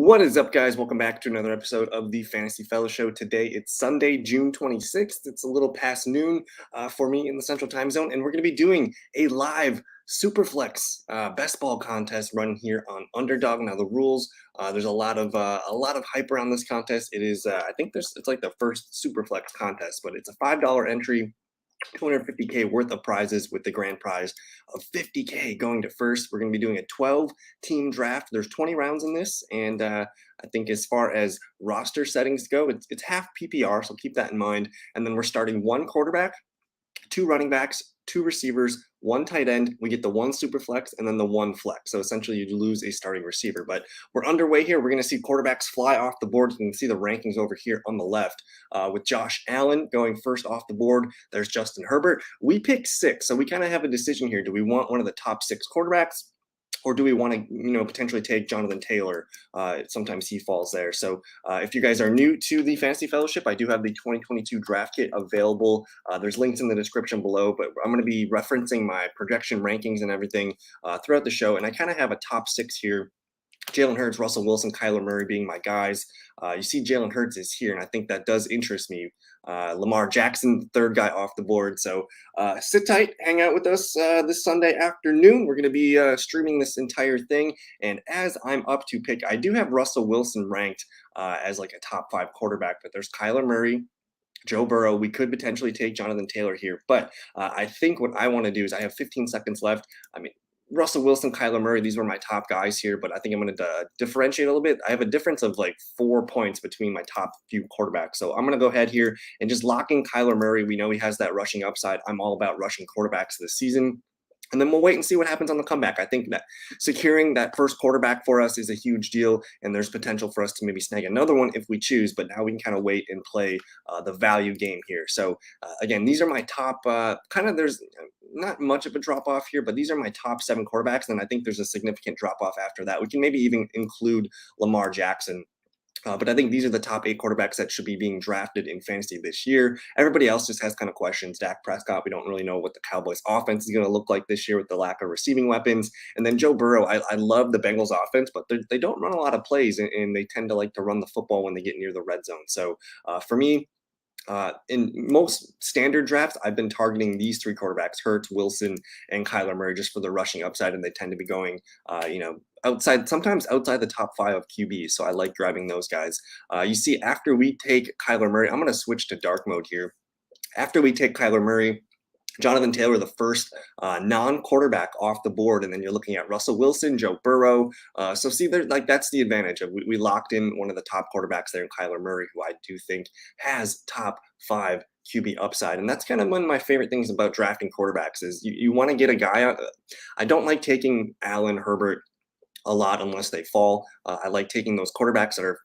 What is up, guys? Welcome back to another episode of the Fantasy Fellow Show. Today, it's Sunday, June 26th. It's a little past noon for me in the Central Time Zone, and we're going to be doing a live Superflex best ball contest running here on Underdog. Now, the rules, there's a lot of hype around this contest. It is, I think it's like the first Superflex contest, but it's a $5 entry. 250K worth of prizes with the grand prize of 50K going to first. We're going to be doing a 12-team draft. There's 20 rounds in this, and I think as far as roster settings go, it's half PPR, so keep that in mind. And then we're starting one quarterback, two running backs, two receivers, one tight end. We get the one super flex and then the one flex. So essentially you lose a starting receiver. But we're underway here. We're going to see quarterbacks fly off the board. You can see the rankings over here on the left with Josh Allen going first off the board. There's Justin Herbert. We pick 6. So we kind of have a decision here. Do we want one of the top 6 quarterbacks? Or do we want to, potentially take Jonathan Taylor? Sometimes he falls there. So if you guys are new to the Fantasy Fellowship, I do have the 2022 draft kit available. There's links in the description below, but I'm going to be referencing my projection rankings and everything throughout the show. And I kind of have a top 6 here. Jalen Hurts, Russell Wilson, Kyler Murray being my guys. You see Jalen Hurts is here, and I think that does interest me. Lamar Jackson, third guy off the board. So sit tight, hang out with us this Sunday afternoon. We're going to be streaming this entire thing. And as I'm up to pick, I do have Russell Wilson ranked as like a top 5 quarterback, but there's Kyler Murray, Joe Burrow. We could potentially take Jonathan Taylor here, but I think what I want to do is I have 15 seconds left. I mean, Russell Wilson, Kyler Murray, these were my top guys here, but I think I'm going to differentiate a little bit. I have a difference of like 4 points between my top few quarterbacks. So I'm going to go ahead here and just lock in Kyler Murray. We know he has that rushing upside. I'm all about rushing quarterbacks this season. And then we'll wait and see what happens on the comeback. I think that securing that first quarterback for us is a huge deal, and there's potential for us to maybe snag another one if we choose, but now we can kind of wait and play the value game here. So again, these are my top, there's not much of a drop-off here, but these are my top 7 quarterbacks, and I think there's a significant drop-off after that. We can maybe even include Lamar Jackson. But I think these are the top 8 quarterbacks that should be being drafted in fantasy this year. Everybody else just has kind of questions. Dak Prescott, we don't really know what the Cowboys offense is going to look like this year with the lack of receiving weapons. And then Joe Burrow, I love the Bengals offense, but they don't run a lot of plays, and they tend to like to run the football when they get near the red zone. So for me, in most standard drafts, I've been targeting these 3 quarterbacks, Hurts, Wilson, and Kyler Murray, just for the rushing upside, and they tend to be going, sometimes outside the top 5 of QBs. So I like driving those guys. You see, after we take Kyler Murray, I'm going to switch to dark mode here. After we take Kyler Murray, Jonathan Taylor, the first non-quarterback off the board, and then you're looking at Russell Wilson, Joe Burrow. So see, that's the advantage of we locked in one of the top quarterbacks there in Kyler Murray, who I do think has top 5 QB upside. And that's kind of one of my favorite things about drafting quarterbacks is you want to get a guy. I don't like taking Allen, Herbert a lot unless they fall. I like taking those quarterbacks that are,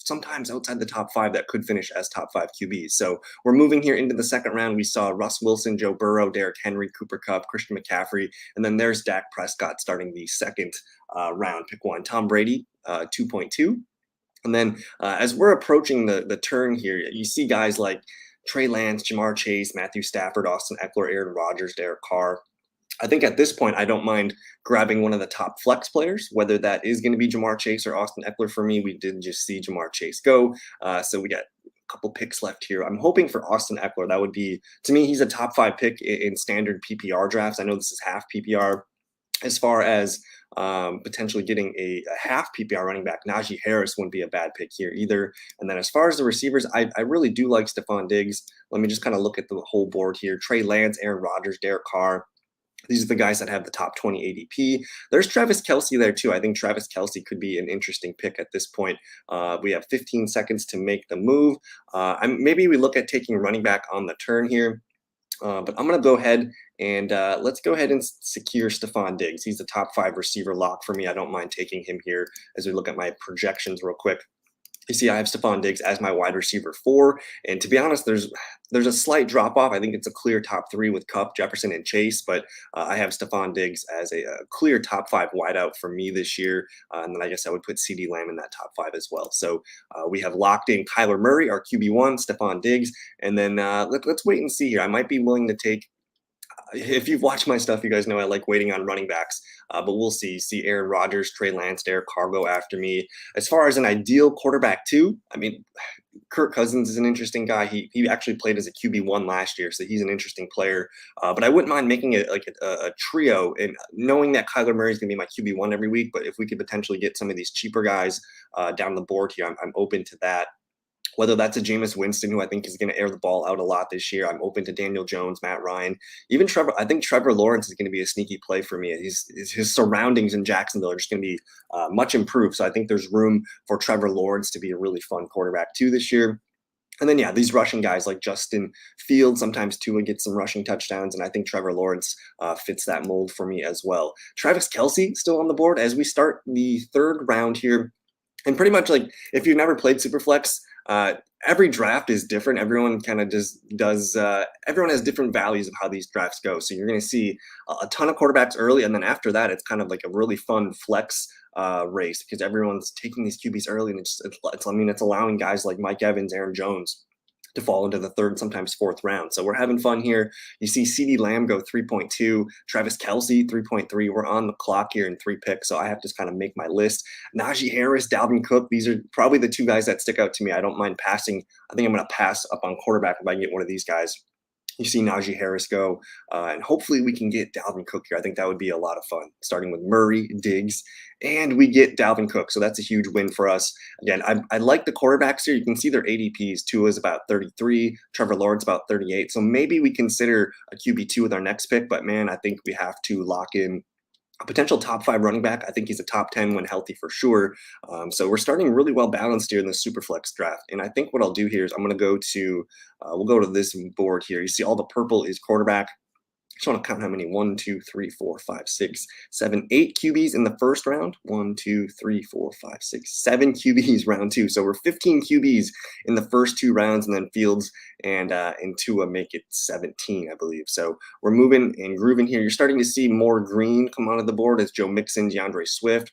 sometimes outside the top 5 that could finish as top 5 QBs. So we're moving here into the second round. We saw Russ Wilson, Joe Burrow, Derrick Henry, Cooper Kupp, Christian McCaffrey, and then there's Dak Prescott starting the second round. Pick 1, Tom Brady, 2.2. And then as we're approaching the turn here, you see guys like Trey Lance, Jamar Chase, Matthew Stafford, Austin Eckler, Aaron Rodgers, Derek Carr. I think at this point, I don't mind grabbing one of the top flex players, whether that is going to be Jamar Chase or Austin Eckler for me. We did just see Jamar Chase go. So we got a couple picks left here. I'm hoping for Austin Eckler. That would be, to me, he's a top 5 pick in standard PPR drafts. I know this is half PPR. As far as potentially getting a half PPR running back, Najee Harris wouldn't be a bad pick here either. And then as far as the receivers, I really do like Stephon Diggs. Let me just kind of look at the whole board here. Trey Lance, Aaron Rodgers, Derek Carr. These are the guys that have the top 20 ADP. There's Travis Kelce there too. I think Travis Kelce could be an interesting pick at this point. We have 15 seconds to make the move. Maybe we look at taking running back on the turn here. But I'm going to go ahead and let's go ahead and secure Stephon Diggs. He's the top 5 receiver lock for me. I don't mind taking him here as we look at my projections real quick. You see, I have Stephon Diggs as my wide receiver 4. And to be honest, there's a slight drop off. I think it's a clear top 3 with Kupp, Jefferson, and Chase. But I have Stephon Diggs as a clear top 5 wideout for me this year. And then I guess I would put CeeDee Lamb in that top 5 as well. So we have locked in Kyler Murray, our QB1, Stephon Diggs. And then let's wait and see here. I might be willing to take if you've watched my stuff, you guys know I like waiting on running backs, but we'll see. See Aaron Rodgers, Trey Lance, Derek Carr go after me. As far as an ideal quarterback too, I mean, Kirk Cousins is an interesting guy. He actually played as a QB1 last year, so he's an interesting player. But I wouldn't mind making it like a trio, and knowing that Kyler Murray is going to be my QB1 every week. But if we could potentially get some of these cheaper guys down the board here, I'm open to that. Whether that's a Jameis Winston, who I think is going to air the ball out a lot this year. I'm open to Daniel Jones, Matt Ryan, even Trevor. I think Trevor Lawrence is going to be a sneaky play for me. His surroundings in Jacksonville are just going to be much improved. So I think there's room for Trevor Lawrence to be a really fun quarterback too this year. And then, yeah, these rushing guys like Justin Fields, sometimes Tua gets some rushing touchdowns, and I think Trevor Lawrence fits that mold for me as well. Travis Kelce still on the board as we start the third round here. And pretty much like if you've never played Superflex, every draft is different. Everyone kind of does everyone has different values of how these drafts go. So you're going to see a ton of quarterbacks early, and then after that, it's kind of like a really fun flex race because everyone's taking these QBs early, and it's allowing guys like Mike Evans, Aaron Jones to fall into the third, sometimes fourth round. So we're having fun here. You see CeeDee Lamb go 3.2, Travis Kelce 3.3. We're on the clock here in 3 picks, so I have to kind of make my list. Najee Harris, Dalvin Cook, these are probably the 2 guys that stick out to me. I don't mind passing. I think I'm going to pass up on quarterback if I can get one of these guys. You see Najee Harris go, and hopefully we can get Dalvin Cook here. I think that would be a lot of fun, starting with Murray, Diggs, and we get Dalvin Cook. So that's a huge win for us. Again, I like the quarterbacks here. You can see their ADPs. Tua is about 33, Trevor Lawrence about 38. So maybe we consider a QB2 with our next pick, but man, I think we have to lock in a potential top 5 running back. I think he's a top 10 when healthy for sure. So we're starting really well balanced here in the Superflex draft. And I think what I'll do here is I'm going to go to, we'll go to this board here. You see all the purple is quarterback. I just want to count how many. 1, 2, 3, 4, 5, 6, 7, 8 QBs in the first round. 1, 2, 3, 4, 5, 6, 7 QBs round 2. So we're 15 QBs in the first 2 rounds, and then Fields and Tua make it 17, I believe. So we're moving and grooving here. You're starting to see more green come onto the board as Joe Mixon, DeAndre Swift.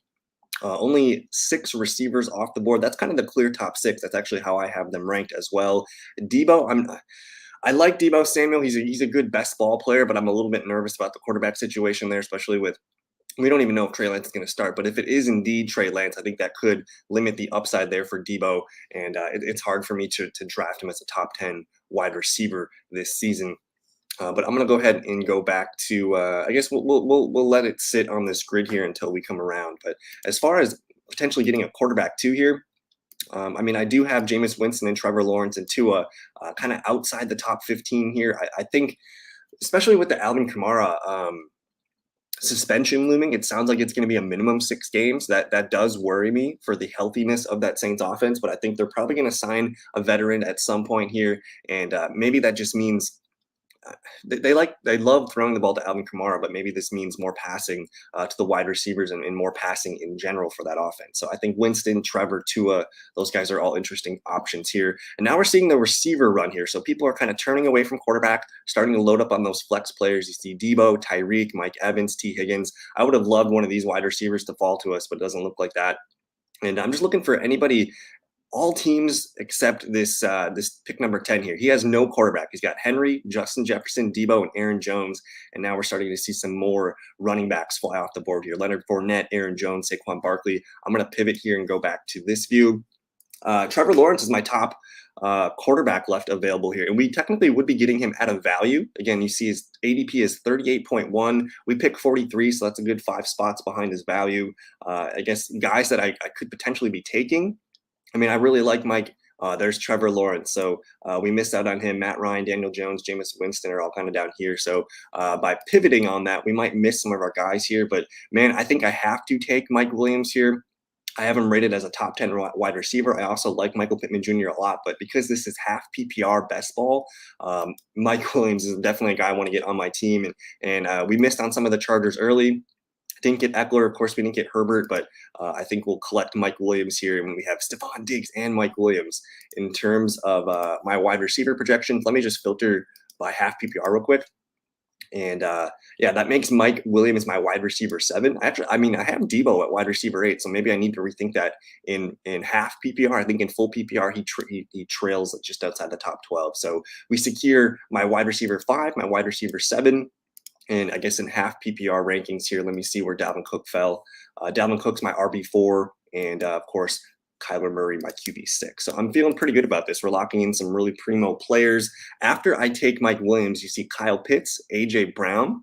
Only 6 receivers off the board. That's kind of the clear top 6. That's actually how I have them ranked as well. Debo, I like Debo Samuel. He's a good best ball player, but I'm a little bit nervous about the quarterback situation there, especially with we don't even know if Trey Lance is going to start. But if it is indeed Trey Lance, I think that could limit the upside there for Debo, and it's hard for me to draft him as a top 10 wide receiver this season. But I'm going to go ahead and go back to I guess we'll let it sit on this grid here until we come around. But as far as potentially getting a quarterback too here. I mean, I do have Jameis Winston and Trevor Lawrence and Tua kind of outside the top 15 here. I think, especially with the Alvin Kamara suspension looming, it sounds like it's going to be a minimum 6 games. That does worry me for the healthiness of that Saints offense, but I think they're probably going to sign a veteran at some point here, and maybe that just means they love throwing the ball to Alvin Kamara, but maybe this means more passing to the wide receivers and more passing in general for that offense. So I think Winston, Trevor, Tua, those guys are all interesting options here. And now we're seeing the receiver run here. So people are kind of turning away from quarterback, starting to load up on those flex players. You see Debo, Tyreek, Mike Evans, T. Higgins. I would have loved one of these wide receivers to fall to us, but it doesn't look like that. And I'm just looking for anybody. All teams except this pick number 10 here. He has no quarterback. He's got Henry, Justin Jefferson, Debo, and Aaron Jones. And now we're starting to see some more running backs fly off the board here. Leonard Fournette, Aaron Jones, Saquon Barkley. I'm going to pivot here and go back to this view. Trevor Lawrence is my top quarterback left available here. And we technically would be getting him at a value. Again, you see his ADP is 38.1. We pick 43, so that's a good 5 spots behind his value. I guess guys that I could potentially be taking. I mean, I really like Mike. There's Trevor Lawrence. So we missed out on him. Matt Ryan, Daniel Jones, Jameis Winston are all kind of down here. So by pivoting on that, we might miss some of our guys here. But, man, I think I have to take Mike Williams here. I have him rated as a top 10 wide receiver. I also like Michael Pittman Jr. a lot. But because this is half PPR best ball, Mike Williams is definitely a guy I want to get on my team. And we missed on some of the Chargers early. Didn't get Eckler. Of course, we didn't get Herbert, but I think we'll collect Mike Williams here. And we have Stephon Diggs and Mike Williams. In terms of my wide receiver projections, let me just filter by half PPR real quick. And yeah, that makes Mike Williams my wide receiver 7. Actually, I mean, I have Debo at wide receiver 8, so maybe I need to rethink that in half PPR. I think in full PPR, he trails just outside the top 12. So we secure my wide receiver 5, my wide receiver 7. And I guess in half PPR rankings here, let me see where Dalvin Cook fell. Dalvin Cook's my RB4, and of course, Kyler Murray, my QB6. So I'm feeling pretty good about this. We're locking in some really primo players. After I take Mike Williams, you see Kyle Pitts, AJ Brown,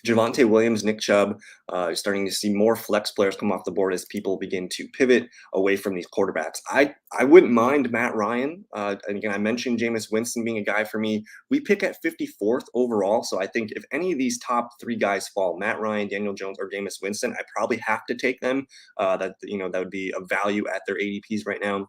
Javonte Williams, Nick Chubb. You're starting to see more flex players come off the board as people begin to pivot away from these quarterbacks. I wouldn't mind Matt Ryan. And again, I mentioned Jameis Winston being a guy for me. We pick at 54th overall. So I think if any of these top three guys fall, Matt Ryan, Daniel Jones, or Jameis Winston, I probably have to take them. That would be a value at their ADPs right now.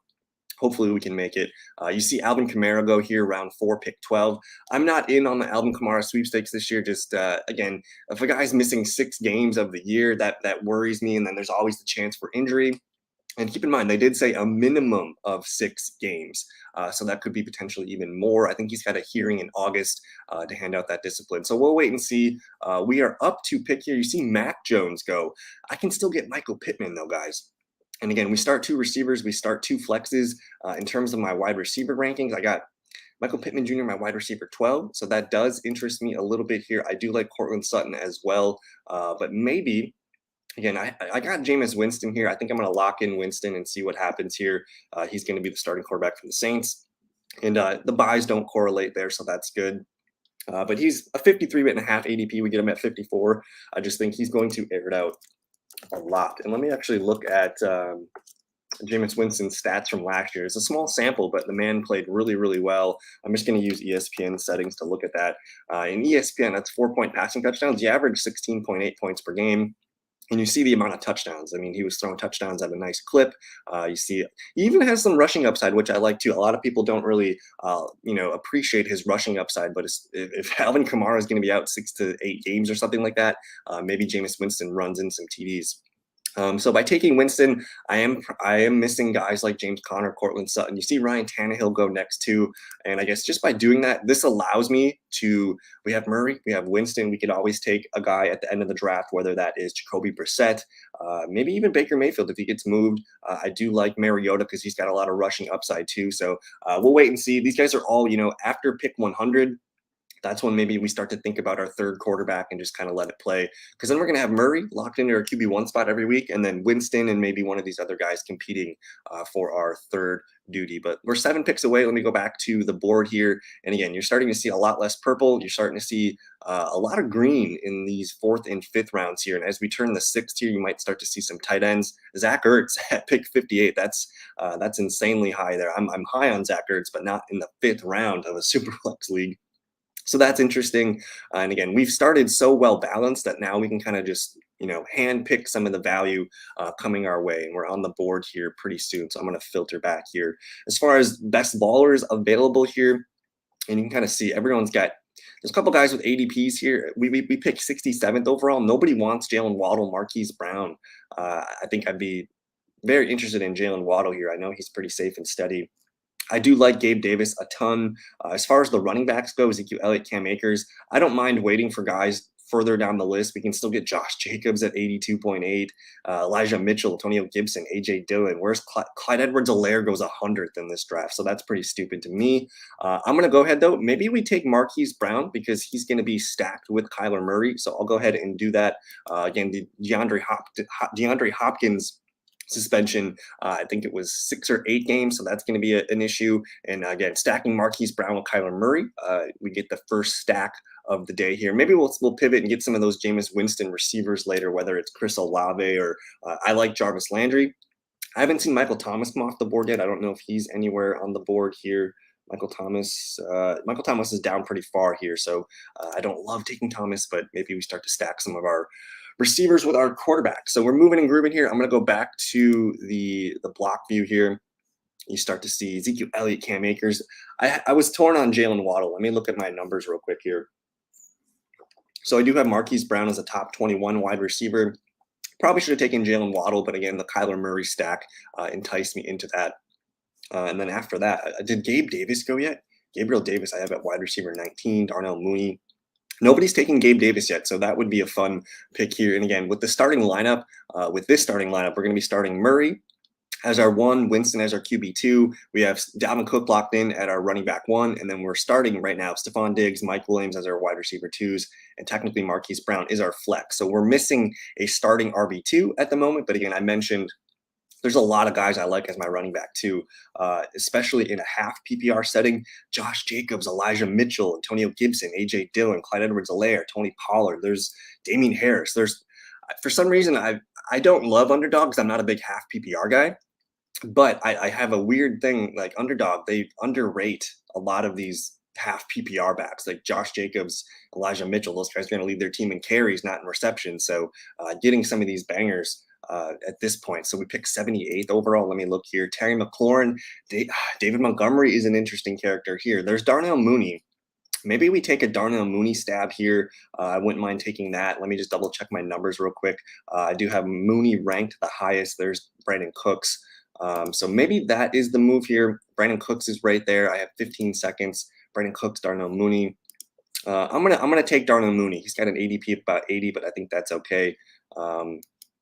Hopefully we can make it. You see Alvin Kamara go here, round 4, pick 12. I'm not in on the Alvin Kamara sweepstakes this year. Just again, if a guy's missing 6 games of the year, that worries me. And then there's always the chance for injury. And keep in mind, they did say a minimum of 6 games. So that could be potentially even more. I think he's got a hearing in August to hand out that discipline. So we'll wait and see. We are up to pick here. You see Mac Jones go. I can still get Michael Pittman though, guys. And again, we start 2 receivers, we start 2 flexes. In terms of my wide receiver rankings, I got Michael Pittman Jr., my wide receiver 12. So that does interest me a little bit here. I do like Cortland Sutton as well. But maybe, again, I got Jameis Winston here. I think I'm going to lock in Winston and see what happens here. He's going to be the starting quarterback for the Saints. And the buys don't correlate there, so that's good. But he's a 53.5 ADP. We get him at 54. I just think he's going to air it out a lot. And let me actually look at Jameis Winston's stats from last year. It's a small sample, but the man played really, really well. I'm just going to use ESPN settings to look at that. In ESPN, that's 4-point passing touchdowns. He averaged 16.8 points per game. And you see the amount of touchdowns. I mean, he was throwing touchdowns at a nice clip. You see, he even has some rushing upside, which I like too. A lot of people don't really, appreciate his rushing upside. But if Alvin Kamara is going to be out 6 to 8 games or something like that, maybe Jameis Winston runs in some TDs. So by taking Winston, I am missing guys like James Conner, Cortland Sutton. You see Ryan Tannehill go next too. And I guess just by doing that, this allows me to, we have Murray, we have Winston. We could always take a guy at the end of the draft, whether that is Jacoby Brissett, maybe even Baker Mayfield if he gets moved. I do like Mariota because he's got a lot of rushing upside too. So we'll wait and see. These guys are all, after pick 100. That's when maybe we start to think about our third quarterback and just kind of let it play. Because then we're going to have Murray locked into our QB1 spot every week, and then Winston and maybe one of these other guys competing for our third duty. But we're 7 picks away. Let me go back to the board here. And again, you're starting to see a lot less purple. You're starting to see a lot of green in these 4th and 5th rounds here. And as we turn the 6th here, you might start to see some tight ends. Zach Ertz at pick 58. That's insanely high there. I'm high on Zach Ertz, but not in the 5th round of a Superflex league. So that's interesting. And again, we've started so well balanced that now we can kind of just, hand pick some of the value coming our way. And we're on the board here pretty soon. So I'm going to filter back here. As far as best ballers available here, and you can kind of see everyone's got, there's a couple guys with ADPs here. We picked 67th overall. Nobody wants Jalen Waddle, Marquise Brown. I think I'd be very interested in Jalen Waddle here. I know he's pretty safe and steady. I do like Gabe Davis a ton. As far as the running backs go, Ezekiel Elliott, Cam Akers, I don't mind waiting for guys further down the list. We can still get Josh Jacobs at 82.8, Elijah Mitchell, Antonio Gibson, A.J. Dillon. Where's Clyde Edwards-Helaire goes 100th in this draft, so that's pretty stupid to me. I'm going to go ahead, though. Maybe we take Marquise Brown because he's going to be stacked with Kyler Murray, so I'll go ahead and do that. Again, the DeAndre Hopkins suspension, I think it was 6 or 8 games, so that's going to be an issue. And again, stacking Marquise Brown with Kyler Murray, we get the first stack of the day here. Maybe we'll pivot and get some of those Jameis Winston receivers later, whether it's Chris Olave or I like Jarvis Landry. I haven't seen Michael Thomas come off the board yet. I don't know if he's anywhere on the board here. Michael Thomas is down pretty far here, so I don't love taking Thomas, but maybe we start to stack some of our receivers with our quarterback. So we're moving and grooving here. I'm going to go back to the block view here. You start to see Ezekiel Elliott, Cam Akers. I was torn on Jalen Waddle. Let me look at my numbers real quick here. So I do have Marquise Brown as a top 21 wide receiver. Probably should have taken Jalen Waddle, but again, the Kyler Murray stack enticed me into that. And then after that, did Gabe Davis go yet? Gabriel Davis I have at wide receiver 19, Darnell Mooney. Nobody's taking Gabe Davis yet, so that would be a fun pick here. And again, with the starting lineup, we're going to be starting Murray, as our 1, Winston as our QB2. We have Dalvin Cook locked in at our running back 1, and then we're starting right now Stephon Diggs, Mike Williams as our wide receiver 2s, and technically Marquise Brown is our flex. So we're missing a starting RB2 at the moment, but again, I mentioned there's a lot of guys I like as my running back too, especially in a half PPR setting. Josh Jacobs, Elijah Mitchell, Antonio Gibson, AJ Dillon, Clyde Edwards-Helaire, Tony Pollard. There's Damian Harris. There's, for some reason, I don't love underdogs. I'm not a big half PPR guy, but I have a weird thing like Underdog. They underrate a lot of these half PPR backs like Josh Jacobs, Elijah Mitchell. Those guys are going to lead their team in carries, not in reception. So getting some of these bangers at this point. So we picked 78th overall. Let me look here. Terry McLaurin, David Montgomery is an interesting character here. There's Darnell Mooney. Maybe we take a Darnell Mooney stab here. I wouldn't mind taking that. Let me just double check my numbers real quick. I do have Mooney ranked the highest. There's Brandon Cooks. So maybe that is the move here. Brandon Cooks is right there. I have 15 seconds. Brandon Cooks, Darnell Mooney. I'm gonna take Darnell Mooney. He's got an ADP of about 80, but I think that's okay.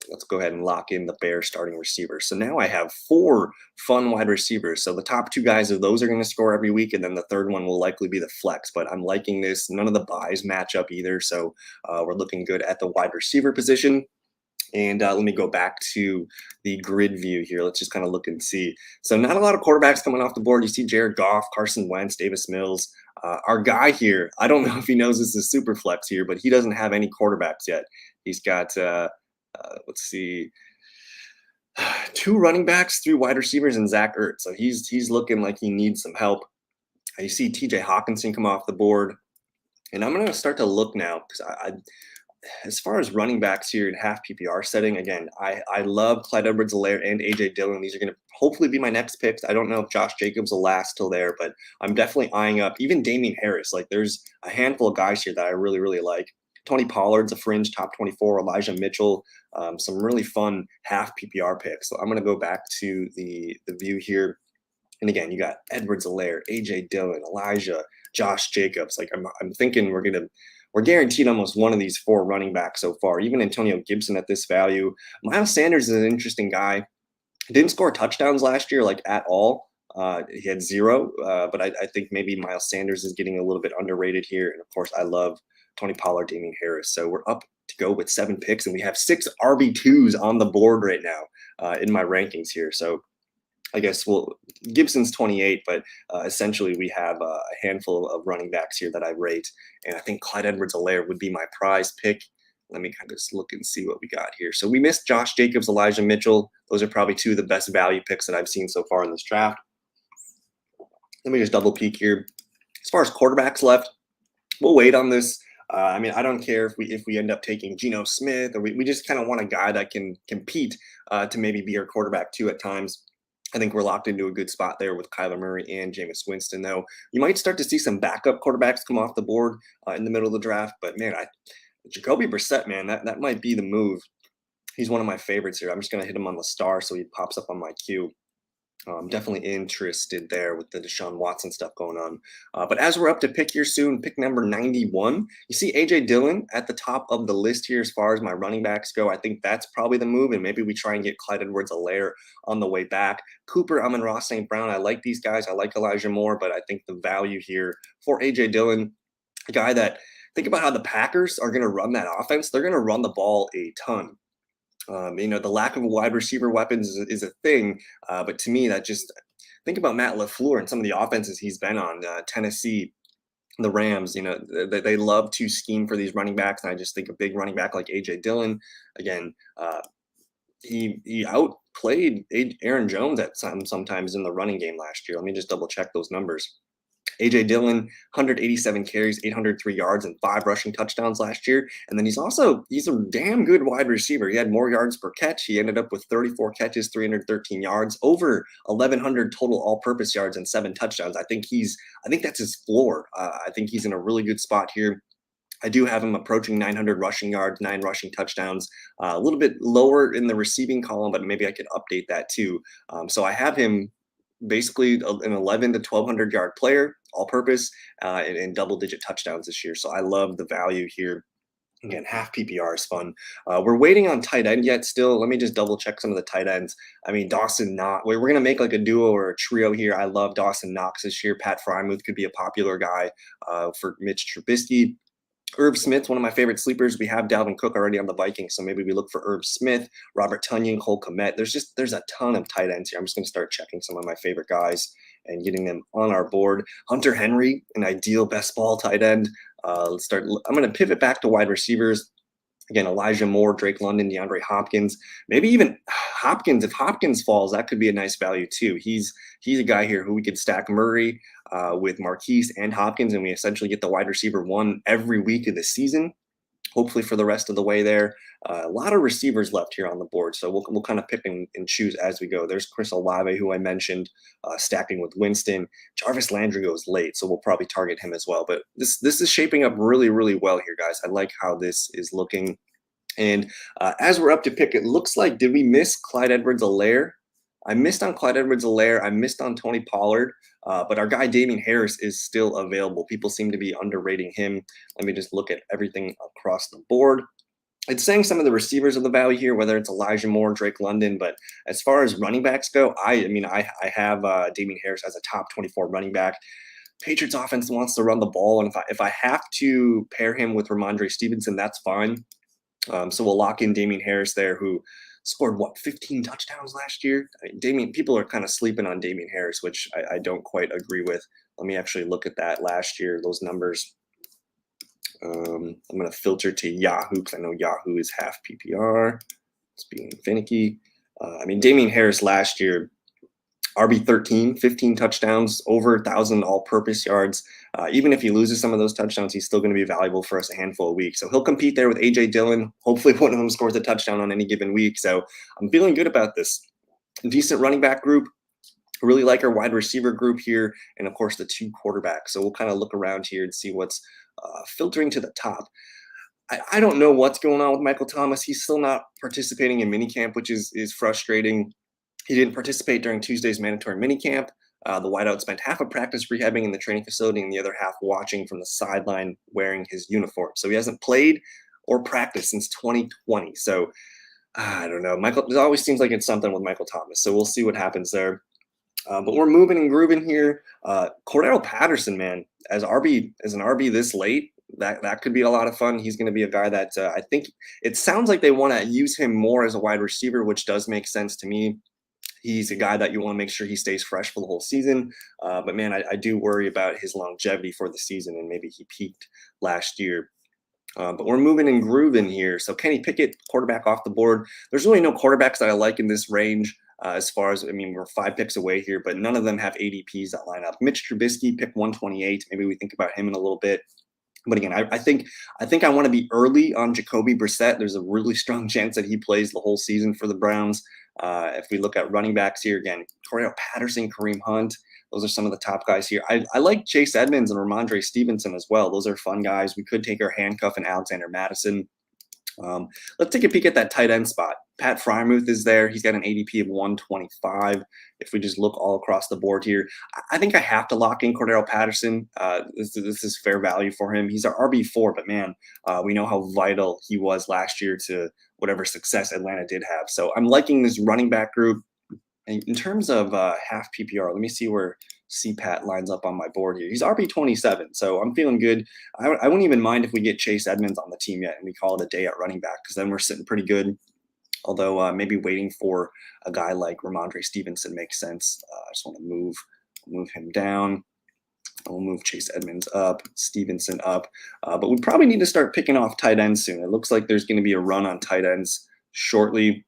Let's go ahead and lock in the Bears starting receiver. So now I have 4 fun wide receivers. So the top 2 guys of those are going to score every week, and then the third one will likely be the flex. But I'm liking this. None of the buys match up either, so we're looking good at the wide receiver position. And let me go back to the grid view here. Let's just kind of look and see. So not a lot of quarterbacks coming off the board. You see Jared Goff, Carson Wentz, Davis Mills. Our guy here, I don't know if he knows this is super flex here, but he doesn't have any quarterbacks yet. He's got, let's see, 2 running backs, 3 wide receivers, and Zach Ertz. So he's looking like he needs some help. You see TJ Hawkinson come off the board. And I'm going to start to look now because as far as running backs here in half PPR setting, again, I love Clyde Edwards-Helaire and AJ Dillon. These are going to hopefully be my next picks. I don't know if Josh Jacobs will last till there, but I'm definitely eyeing up even Damian Harris. Like there's a handful of guys here that I really, really like. Tony Pollard's a fringe top 24, Elijah Mitchell, some really fun half PPR picks. So I'm going to go back to the view here. And again, you got Edwards-Helaire, AJ Dillon, Elijah, Josh Jacobs. Like I'm thinking we're guaranteed almost one of these 4 running backs so far. Even Antonio Gibson at this value. Miles Sanders is an interesting guy. He didn't score touchdowns last year, like at all. He had 0, but I think maybe Miles Sanders is getting a little bit underrated here. And of course, I love Tony Pollard, Damian Harris. So we're up to go with 7 picks, and we have 6 RB2s on the board right now in my rankings here. So I guess Gibson's 28, but essentially we have a handful of running backs here that I rate, and I think Clyde Edwards-Helaire would be my prize pick. Let me kind of just look and see what we got here. So we missed Josh Jacobs, Elijah Mitchell. Those are probably 2 of the best value picks that I've seen so far in this draft. Let me just double peek here. As far as quarterbacks left, we'll wait on this. I mean, I don't care if we end up taking Geno Smith, or we just kind of want a guy that can compete to maybe be our quarterback 2 at times. I think we're locked into a good spot there with Kyler Murray and Jameis Winston, though. You might start to see some backup quarterbacks come off the board in the middle of the draft. But, man, Jacoby Brissett, man, that might be the move. He's one of my favorites here. I'm just going to hit him on the star so he pops up on my queue. I'm definitely interested there with the Deshaun Watson stuff going on. But as we're up to pick here soon, pick number 91, you see AJ Dillon at the top of the list here as far as my running backs go. I think that's probably the move, and maybe we try and get Clyde Edwards-Helaire on the way back. Cooper, Amon-Ra St. Brown, I like these guys. I like Elijah Moore, but I think the value here for AJ Dillon, a guy that, think about how the Packers are going to run that offense. They're going to run the ball a ton. The lack of wide receiver weapons is a thing, but to me, that just think about Matt LaFleur and some of the offenses he's been on. Tennessee, the Rams, they love to scheme for these running backs, and I just think a big running back like AJ Dillon, again, he outplayed Aaron Jones at sometimes in the running game last year. Let me just double check those numbers. AJ Dillon, 187 carries, 803 yards, and 5 rushing touchdowns last year. And then he's a damn good wide receiver. He had more yards per catch. He ended up with 34 catches, 313 yards, over 1,100 total all-purpose yards, and 7 touchdowns. I think that's his floor. I think he's in a really good spot here. I do have him approaching 900 rushing yards, 9 rushing touchdowns, a little bit lower in the receiving column, but maybe I could update that too. So I have him basically an 11 to 1,200 yard player, all purpose, and double digit touchdowns this year. So I love the value here Again, half PPR is fun. We're waiting on tight end yet still. Let me just double check some of the tight ends. I mean, Dawson Knox. We're going to make like a duo or a trio here. I love Dawson Knox this year. Pat Frymouth could be a popular guy for Mitch Trubisky. Irv Smith's one of my favorite sleepers. We have Dalvin Cook already on the Vikings, so maybe we look for Irv Smith, Robert Tonyan, Cole Kmet. There's a ton of tight ends here. I'm just going to start checking some of my favorite guys and getting them on our board. Hunter Henry, an ideal best ball tight end. Let's start. I'm going to pivot back to wide receivers. Again, Elijah Moore, Drake London, DeAndre Hopkins, maybe even Hopkins. If Hopkins falls, that could be a nice value too. He's a guy here who we could stack Murray with Marquise and Hopkins, and we essentially get the wide receiver one every week of the season, hopefully for the rest of the way there. A lot of receivers left here on the board, so we'll kind of pick and choose as we go. There's Chris Olave, who I mentioned, stacking with Winston. Jarvis Landry goes late, so we'll probably target him as well. But this is shaping up really, really well here, guys. I like how this is looking. And as we're up to pick, it looks like, did we miss Clyde Edwards-Helaire? I missed on Clyde Edwards-Helaire. I missed on Tony Pollard. But our guy Damian Harris is still available. People seem to be underrating him. Let me just look at everything across the board. It's saying some of the receivers of the value here, whether it's Elijah Moore, Drake London. But as far as running backs go, I have Damian Harris as a top 24 running back. Patriots offense wants to run the ball, and if I have to pair him with Ramondre Stevenson, that's fine. So we'll lock in Damian Harris there, who scored 15 touchdowns last year. I mean, people are kind of sleeping on Damian Harris, which I don't quite agree with. Let me actually look at that last year, those numbers. I'm going to filter to Yahoo because I know Yahoo is half PPR. It's being finicky. I mean, Damian Harris last year, RB13, 15 touchdowns, over 1,000 all-purpose yards. Even if he loses some of those touchdowns, he's still going to be valuable for us a handful of weeks. So he'll compete there with A.J. Dillon. Hopefully one of them scores a touchdown on any given week. So I'm feeling good about this. Decent running back group. Really like our wide receiver group here. And, of course, the two quarterbacks. So we'll kind of look around here and see what's filtering to the top. I don't know what's going on with Michael Thomas. He's still not participating in minicamp, which is frustrating. He didn't participate during Tuesday's mandatory minicamp. The wideout spent half of practice rehabbing in the training facility and the other half watching from the sideline wearing his uniform. So he hasn't played or practiced since 2020. So I don't know. It always seems like it's something with Michael Thomas. So we'll see what happens there. But we're moving and grooving here. Cordero Patterson, man, as an RB this late, that could be a lot of fun. He's going to be a guy that I think it sounds like they want to use him more as a wide receiver, which does make sense to me. He's a guy that you want to make sure he stays fresh for the whole season. But, man, I do worry about his longevity for the season, and maybe he peaked last year. But we're moving and grooving here. So Kenny Pickett, quarterback off the board. There's really no quarterbacks that I like in this range as far as, we're 5 picks away here, but none of them have ADPs that line up. Mitch Trubisky, pick 128. Maybe we think about him in a little bit. But again, I think I want to be early on Jacoby Brissett. There's a really strong chance that he plays the whole season for the Browns. If we look at running backs here, again, Cordero Patterson, Kareem Hunt, those are some of the top guys here. I like Chase Edmonds and Ramondre Stevenson as well. Those are fun guys. We could take our handcuff and Alexander Madison. Let's take a peek at that tight end spot. Pat Frymouth is there. He's got an ADP of 125. If we just look all across the board here, I think I have to lock in Cordero Patterson. This is fair value for him. He's our RB4, but man, we know how vital he was last year to whatever success Atlanta did have. So I'm liking this running back group. And in terms of half PPR, let me see where CPAT lines up on my board here. He's RB27, so I'm feeling good. I wouldn't even mind if we get Chase Edmonds on the team yet and we call it a day at running back, because then we're sitting pretty good. Although maybe waiting for a guy like Ramondre Stevenson makes sense. I just want to move him down. We'll move Chase Edmonds up, Stevenson up. But we probably need to start picking off tight ends soon. It looks like there's going to be a run on tight ends shortly.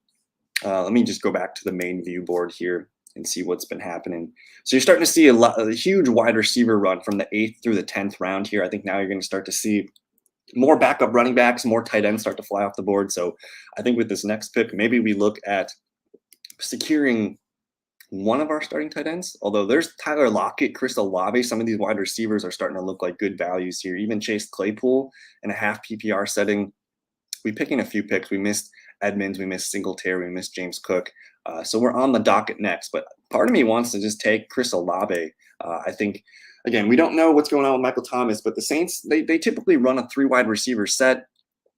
Let me just go back to the main view board here and see what's been happening. So you're starting to see a huge wide receiver run from the 8th through the 10th round here. I think now you're going to start to see more backup running backs, more tight ends start to fly off the board. So I think with this next pick, maybe we look at securing one of our starting tight ends. Although there's Tyler Lockett, Chris Olave, some of these wide receivers are starting to look like good values here. Even Chase Claypool in a half PPR setting. We picking a few picks. We missed Edmonds, we missed Singletary, we missed James Cook. So we're on the docket next. But part of me wants to just take Chris Olave. I think, again, we don't know what's going on with Michael Thomas, but the Saints, they typically run a 3 wide receiver set.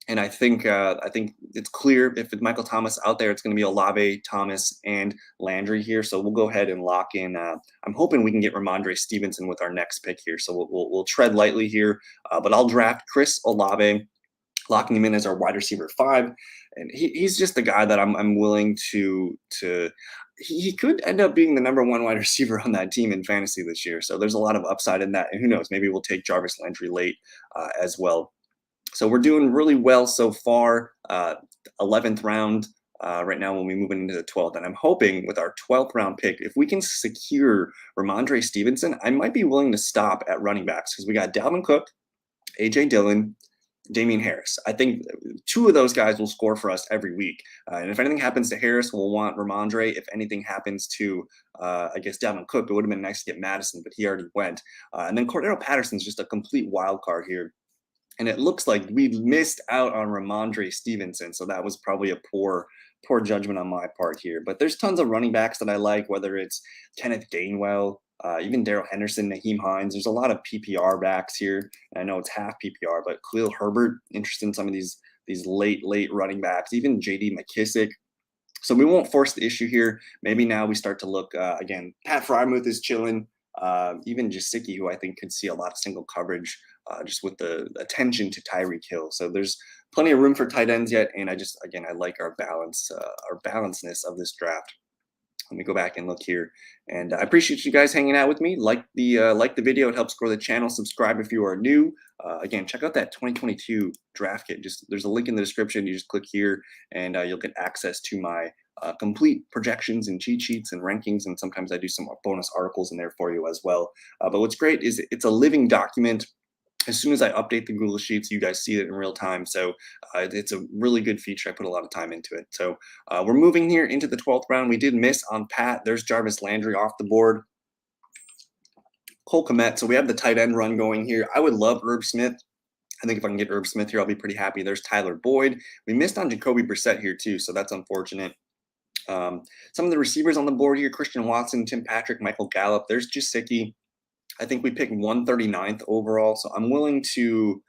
And I think it's clear if it's Michael Thomas out there, it's going to be Olave, Thomas, and Landry here. So we'll go ahead and lock in. I'm hoping we can get Ramondre Stevenson with our next pick here. So we'll tread lightly here, but I'll draft Chris Olave, locking him in as our wide receiver 5, and he's just the guy that I'm willing to. He could end up being the #1 wide receiver on that team in fantasy this year. So there's a lot of upside in that, and who knows, maybe we'll take Jarvis Landry late as well. So we're doing really well so far. 11th round right now when we move into the 12th. And I'm hoping with our 12th round pick, if we can secure Ramondre Stevenson, I might be willing to stop at running backs because we got Dalvin Cook, A.J. Dillon, Damian Harris. I think 2 of those guys will score for us every week. And if anything happens to Harris, we'll want Ramondre. If anything happens to, I guess, Dalvin Cook, it would have been nice to get Madison, but he already went. And then Cordero Patterson's just a complete wild card here. And it looks like we missed out on Ramondre Stevenson. So that was probably a poor judgment on my part here. But there's tons of running backs that I like, whether it's Kenneth Gainwell, even Darrell Henderson, Naheem Hines. There's a lot of PPR backs here. And I know it's half PPR, but Khalil Herbert, interested in some of these late running backs, even J.D. McKissick. So we won't force the issue here. Maybe now we start to look, again, Pat Frymouth is chilling. Even Gesicki, who I think could see a lot of single coverage just with the attention to Tyreek Hill. So there's plenty of room for tight ends yet. And I like our balancedness of this draft. Let me go back and look here. And I appreciate you guys hanging out with me. Like the video. It helps grow the channel. Subscribe if you are new. Again, check out that 2022 draft kit. There's a link in the description. You just click here and you'll get access to my complete projections and cheat sheets and rankings. And sometimes I do some bonus articles in there for you as well. But what's great is it's a living document. As soon as I update the Google Sheets, you guys see it in real time. So it's a really good feature. I put a lot of time into it. So we're moving here into the 12th round. We did miss on Pat. There's Jarvis Landry off the board. Cole Kmet. So we have the tight end run going here. I would love Herb Smith. I think if I can get Herb Smith here, I'll be pretty happy. There's Tyler Boyd. We missed on Jacoby Brissett here too, so that's unfortunate. Some of the receivers on the board here: Christian Watson, Tim Patrick, Michael Gallup. There's Gesicki. I think we picked 139th overall, so I'm willing to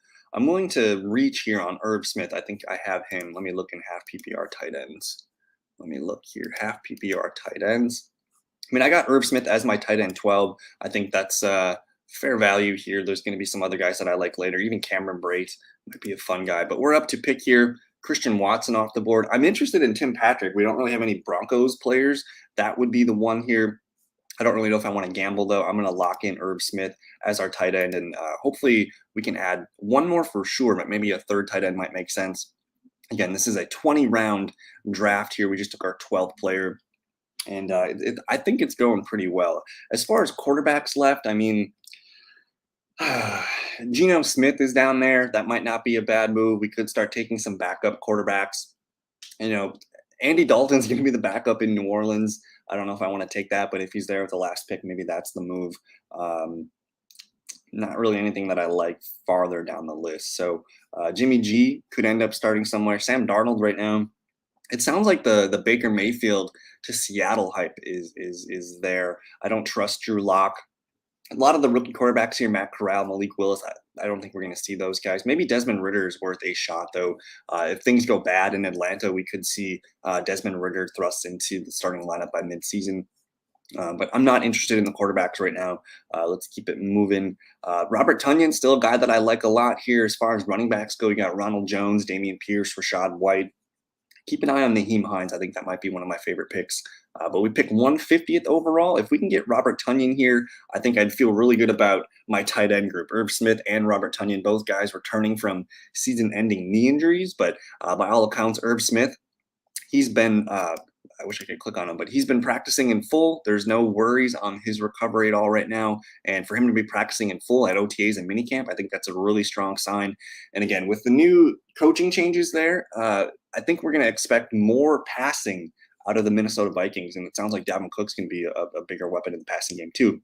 reach here on Herb Smith. I think I have him. Let me look in half PPR tight ends. Let me look here, half PPR tight ends. I mean, I got Herb Smith as my tight end 12. I think that's fair value here. There's going to be some other guys that I like later. Even Cameron Brate might be a fun guy. But we're up to pick here. Christian Watson off the board. I'm interested in Tim Patrick. We don't really have any Broncos players. That would be the one here. I don't really know if I want to gamble, though. I'm going to lock in Herb Smith as our tight end, and hopefully we can add one more for sure, but maybe a third tight end might make sense. Again, this is a 20-round draft here. We just took our 12th player, and I think it's going pretty well. As far as quarterbacks left, I mean, Geno Smith is down there. That might not be a bad move. We could start taking some backup quarterbacks. You know, Andy Dalton's going to be the backup in New Orleans. I don't know if I want to take that, but if he's there with the last pick, maybe that's the move. Not really anything that I like farther down the list. So Jimmy G could end up starting somewhere. Sam Darnold right now. It sounds like the Baker Mayfield to Seattle hype is there. I don't trust Drew Lock. A lot of the rookie quarterbacks here, Matt Corral, Malik Willis, I don't think we're going to see those guys. Maybe Desmond Ridder is worth a shot, though. If things go bad in Atlanta, we could see Desmond Ridder thrust into the starting lineup by midseason. But I'm not interested in the quarterbacks right now. Let's keep it moving. Robert Tonyan, still a guy that I like a lot here. As far as running backs go, you got Ronald Jones, Dameon Pierce, Rashad White. Keep an eye on Naheem Hines. I think that might be one of my favorite picks. But we picked 150th overall. If we can get Robert Tonyan here, I think I'd feel really good about my tight end group. Herb Smith and Robert Tonyan, both guys returning from season-ending knee injuries. But by all accounts, Herb Smith, he's been I wish I could click on him, but he's been practicing in full. There's no worries on his recovery at all right now. And for him to be practicing in full at OTAs and minicamp, I think that's a really strong sign. And again, with the new coaching changes there, I think we're going to expect more passing out of the Minnesota Vikings. And it sounds like Dalvin Cook's going to be a bigger weapon in the passing game too.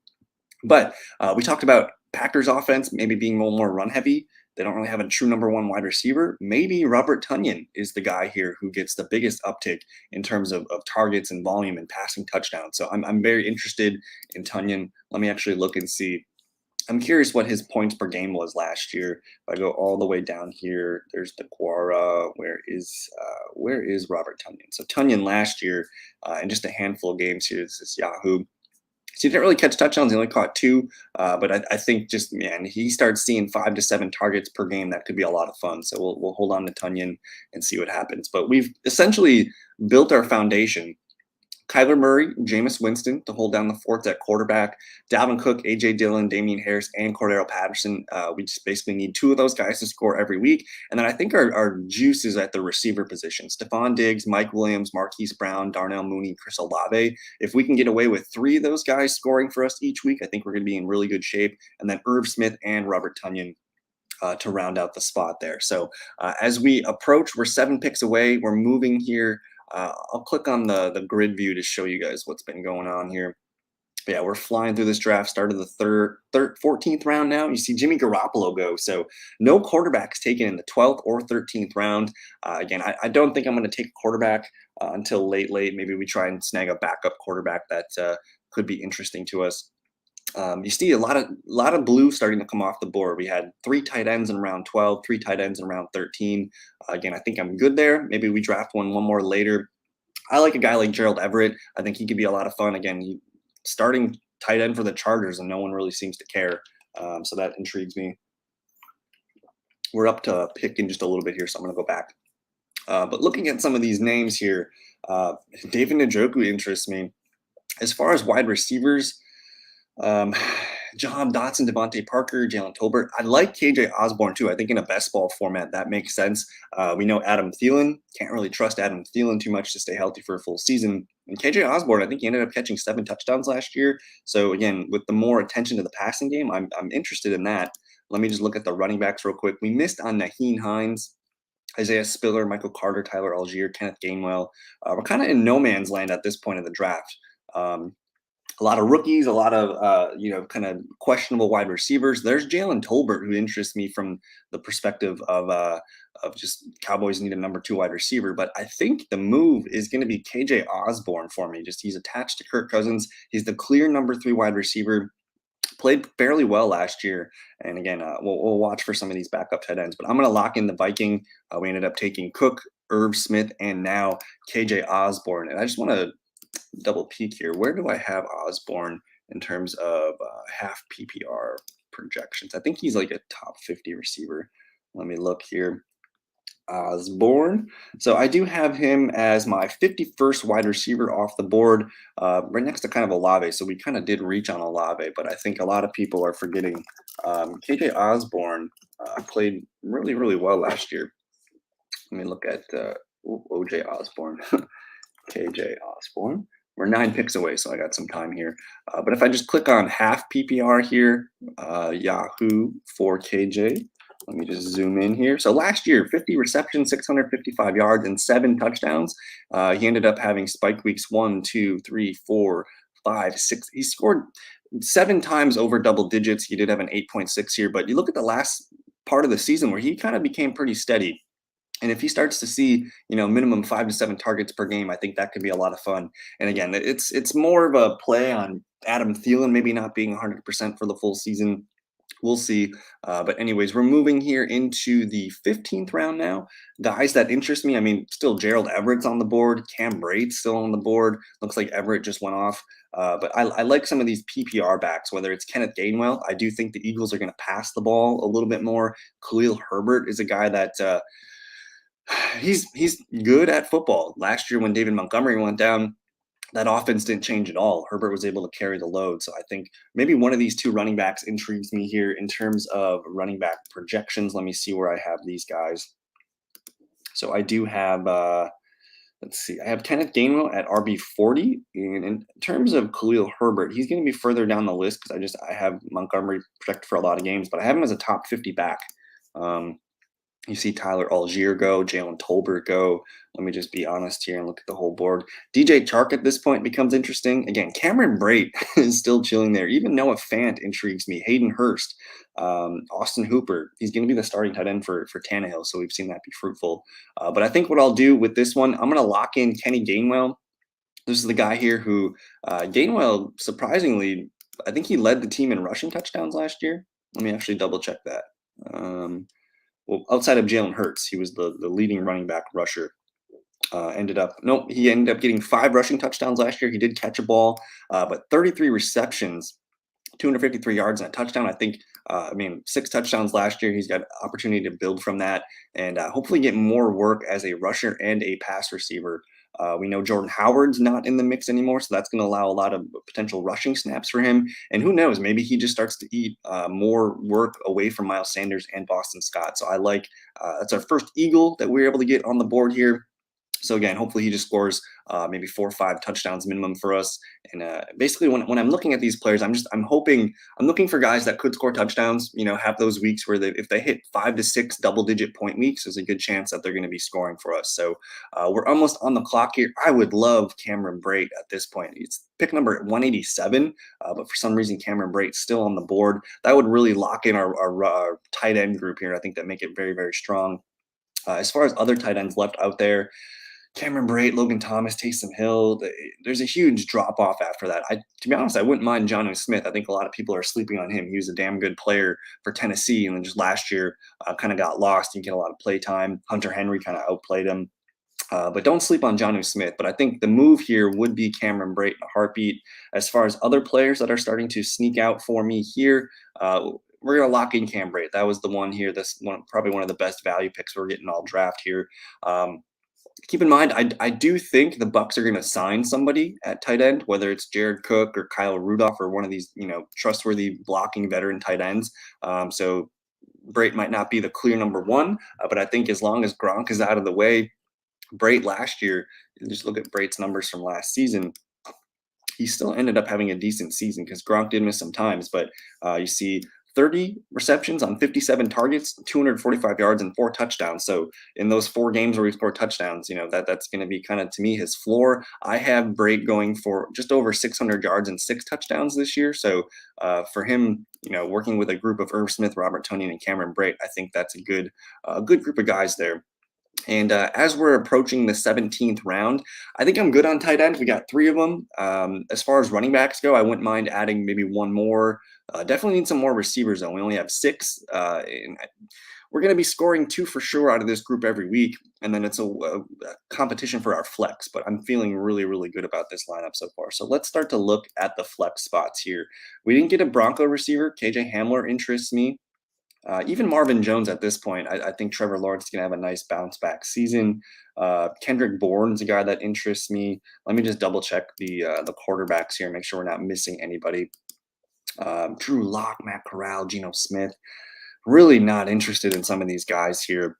But we talked about Packers offense maybe being a little more run heavy. They don't really have a true #1 wide receiver. Maybe Robert Tonyan is the guy here who gets the biggest uptick in terms of targets and volume and passing touchdowns. So I'm very interested in Tonyan. Let me actually look and see I'm curious what his points per game was last year. If I go all the way down here, there's DeQuara. Where is Robert Tonyan? So Tonyan last year, in just a handful of games here, this is Yahoo. So he didn't really catch touchdowns. He only caught 2. But I think just, man, he starts seeing 5 to 7 targets per game. That could be a lot of fun. So we'll hold on to Tonyan and see what happens. But we've essentially built our foundation. Kyler Murray, Jameis Winston to hold down the fort at quarterback, Dalvin Cook, A.J. Dillon, Damian Harris, and Cordero Patterson. We just basically need 2 of those guys to score every week. And then I think our juice is at the receiver position. Stephon Diggs, Mike Williams, Marquise Brown, Darnell Mooney, Chris Olave. If we can get away with 3 of those guys scoring for us each week, I think we're going to be in really good shape. And then Irv Smith and Robert Tonyan to round out the spot there. So as we approach, we're 7 picks away. We're moving here. I'll click on the grid view to show you guys what's been going on here. But yeah, we're flying through this draft. Started the 14th round now. You see Jimmy Garoppolo go. So no quarterbacks taken in the 12th or 13th round. Again, I don't think I'm going to take a quarterback until late. Maybe we try and snag a backup quarterback that could be interesting to us. You see a lot of blue starting to come off the board. We had 3 tight ends in round 12, 3 tight ends in round 13. Again, I think I'm good there. Maybe we draft one more later. I like a guy like Gerald Everett. I think he could be a lot of fun. Again, starting tight end for the Chargers, and no one really seems to care. So that intrigues me. We're up to pick in just a little bit here, so I'm going to go back. But looking at some of these names here, David Njoku interests me. As far as wide receivers, John Dotson, Devontae Parker, Jalen Tolbert. I like KJ Osborne too. I think in a best ball format, that makes sense. We know Adam Thielen. Can't really trust Adam Thielen too much to stay healthy for a full season. And KJ Osborne, I think he ended up catching 7 touchdowns last year. So again, with the more attention to the passing game, I'm interested in that. Let me just look at the running backs real quick. We missed on Nyheim Hines, Isaiah Spiller, Michael Carter, Tyler Algier, Kenneth Gainwell. We're kind of in no man's land at this point of the draft. A lot of rookies, a lot of, kind of questionable wide receivers. There's Jalen Tolbert, who interests me from the perspective of just Cowboys need a number 2 wide receiver. But I think the move is going to be KJ Osborne for me. Just he's attached to Kirk Cousins. He's the clear number 3 wide receiver. Played fairly well last year. And again, we'll watch for some of these backup tight ends. But I'm going to lock in the Viking. We ended up taking Cook, Irv Smith, and now KJ Osborne. And I just want to double peek here. Where do I have Osborne in terms of half PPR projections? I think he's like a top 50 receiver. Let me look here. Osborne. So I do have him as my 51st wide receiver off the board, right next to kind of Olave. So we kind of did reach on Olave, but I think a lot of people are forgetting KJ Osborne played really, really well last year. Let me look at OJ Osborne. KJ Osborne. We're 9 picks away, so I got some time here. But if I just click on half PPR here, Yahoo for KJ. Let me just zoom in here. So last year, 50 receptions, 655 yards, and 7 touchdowns. He ended up having spike weeks 1, 2, 3, 4, 5, 6. He scored 7 times over double digits. He did have an 8.6 here, but you look at the last part of the season where he kind of became pretty steady. And if he starts to see, minimum 5 to 7 targets per game, I think that could be a lot of fun. And again, it's more of a play on Adam Thielen maybe not being 100% for the full season. We'll see. But anyways, we're moving here into the 15th round now. Guys that interest me, I mean, still Gerald Everett's on the board. Cam Brate's still on the board. Looks like Everett just went off. But I like some of these PPR backs, whether it's Kenneth Gainwell. I do think the Eagles are going to pass the ball a little bit more. Khalil Herbert is a guy that he's good at football. Last year when David Montgomery went down, that offense didn't change at all. Herbert was able to carry the load. So I think maybe one of these 2 running backs intrigues me here in terms of running back projections. Let me see where I have these guys. So I do have, let's see, I have Kenneth Gainwell at RB40. And in terms of Khalil Herbert, he's going to be further down the list because I have Montgomery projected for a lot of games, but I have him as a top 50 back. You see Tyler Algier go, Jalen Tolbert go. Let me just be honest here and look at the whole board. DJ Chark at this point becomes interesting. Again, Cameron Brate is still chilling there. Even Noah Fant intrigues me. Hayden Hurst, Austin Hooper. He's going to be the starting tight end for Tannehill, so we've seen that be fruitful. But I think what I'll do with this one, I'm going to lock in Kenny Gainwell. This is the guy here who Gainwell surprisingly I think he led the team in rushing touchdowns last year. Let me actually double check that. Well, outside of Jalen Hurts, he was the leading running back rusher. He ended up getting 5 rushing touchdowns last year. He did catch a ball, but 33 receptions, 253 yards and a touchdown. I think, 6 touchdowns last year. He's got opportunity to build from that and hopefully get more work as a rusher and a pass receiver. We know Jordan Howard's not in the mix anymore, so that's going to allow a lot of potential rushing snaps for him. And who knows, maybe he just starts to eat more work away from Miles Sanders and Boston Scott. So I like that's our first Eagle that we were able to get on the board here. So again, hopefully he just scores maybe 4 or 5 touchdowns minimum for us. And basically, when I'm looking at these players, I'm looking for guys that could score touchdowns. Have those weeks where if they hit 5 to 6 double-digit point weeks, there's a good chance that they're going to be scoring for us. So we're almost on the clock here. I would love Cameron Brate at this point. It's pick number 187, but for some reason Cameron Brate's still on the board. That would really lock in our tight end group here. I think that make it very, very strong. As far as other tight ends left out there, Cameron Brate, Logan Thomas, Taysom Hill. There's a huge drop off after that. To be honest, I wouldn't mind Jonnu Smith. I think a lot of people are sleeping on him. He was a damn good player for Tennessee, and then just last year kind of got lost. He didn't get a lot of play time. Hunter Henry kind of outplayed him. But don't sleep on Jonnu Smith. But I think the move here would be Cameron Brate in a heartbeat. As far as other players that are starting to sneak out for me here, we're going to lock in Cam Brate. That was the one here. This one, probably one of the best value picks we're getting all draft here. Keep in mind, I do think the Bucs are going to sign somebody at tight end, whether it's Jared Cook or Kyle Rudolph or one of these, trustworthy blocking veteran tight ends. So Brate might not be the clear number 1, but I think as long as Gronk is out of the way, Brate last year, just look at Brate's numbers from last season. He still ended up having a decent season because Gronk did miss some times, but you see 30 receptions on 57 targets, 245 yards, and 4 touchdowns. So in those 4 games where he scored touchdowns, that's going to be kind of, to me, his floor. I have Brate going for just over 600 yards and 6 touchdowns this year. So for him, working with a group of Irv Smith, Robert Tonyan, and Cameron Brate, I think that's a good group of guys there. And as we're approaching the 17th round, I think I'm good on tight end. We got 3 of them. As far as running backs go, I wouldn't mind adding maybe 1 more. Definitely need some more receivers, though. We only have 6. And we're going to be scoring 2 for sure out of this group every week. And then it's a competition for our flex. But I'm feeling really, really good about this lineup so far. So let's start to look at the flex spots here. We didn't get a Bronco receiver. KJ Hamler interests me. Even Marvin Jones at this point, I think Trevor Lawrence is going to have a nice bounce back season. Kendrick Bourne's a guy that interests me. Let me just double check the quarterbacks here, make sure we're not missing anybody. Drew Lock, Matt Corral, Geno Smith. Really not interested in some of these guys here.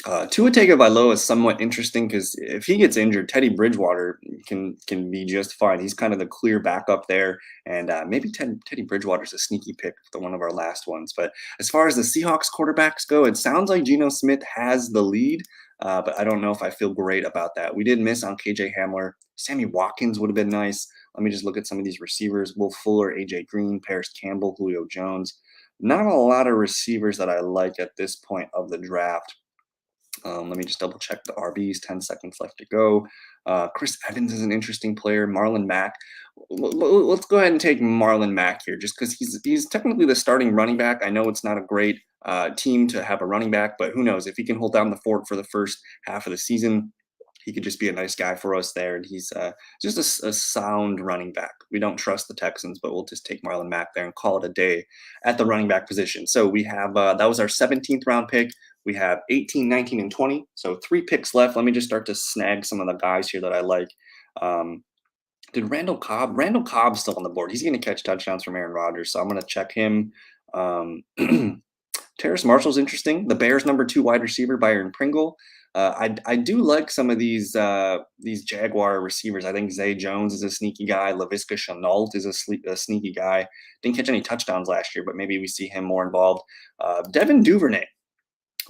Tua Tagovailoa is somewhat interesting because if he gets injured, Teddy Bridgewater can be just fine. He's kind of the clear backup there, and maybe Teddy Bridgewater's a sneaky pick for one of our last ones. But as far as the Seahawks quarterbacks go, it sounds like Geno Smith has the lead, but I don't know if I feel great about that. We did miss on KJ Hamler. Sammy Watkins would have been nice. Let me just look at some of these receivers: Will Fuller, AJ Green, Paris Campbell, Julio Jones. Not a lot of receivers that I like at this point of the draft. Let me just double check the RBs. 10 seconds left to go. Chris Evans is an interesting player. Marlon Mack. Let's go ahead and take Marlon Mack here, just because he's technically the starting running back. I know it's not a great team to have a running back, but who knows? If he can hold down the fort for the first half of the season, he could just be a nice guy for us there. And he's just a sound running back. We don't trust the Texans, but we'll just take Marlon Mack there and call it a day at the running back position. So we have that was our 17th round pick. We have 18, 19, and 20. So 3 picks left. Let me just start to snag some of the guys here that I like. Did Randall Cobb's still on the board. He's going to catch touchdowns from Aaron Rodgers, so I'm going to check him. Terrace Marshall's interesting. The Bears' number 2 wide receiver, Byron Pringle. I do like some of these Jaguar receivers. I think Zay Jones is a sneaky guy. Laviska Shenault is a sneaky guy. Didn't catch any touchdowns last year, but maybe we see him more involved. Devin Duvernay.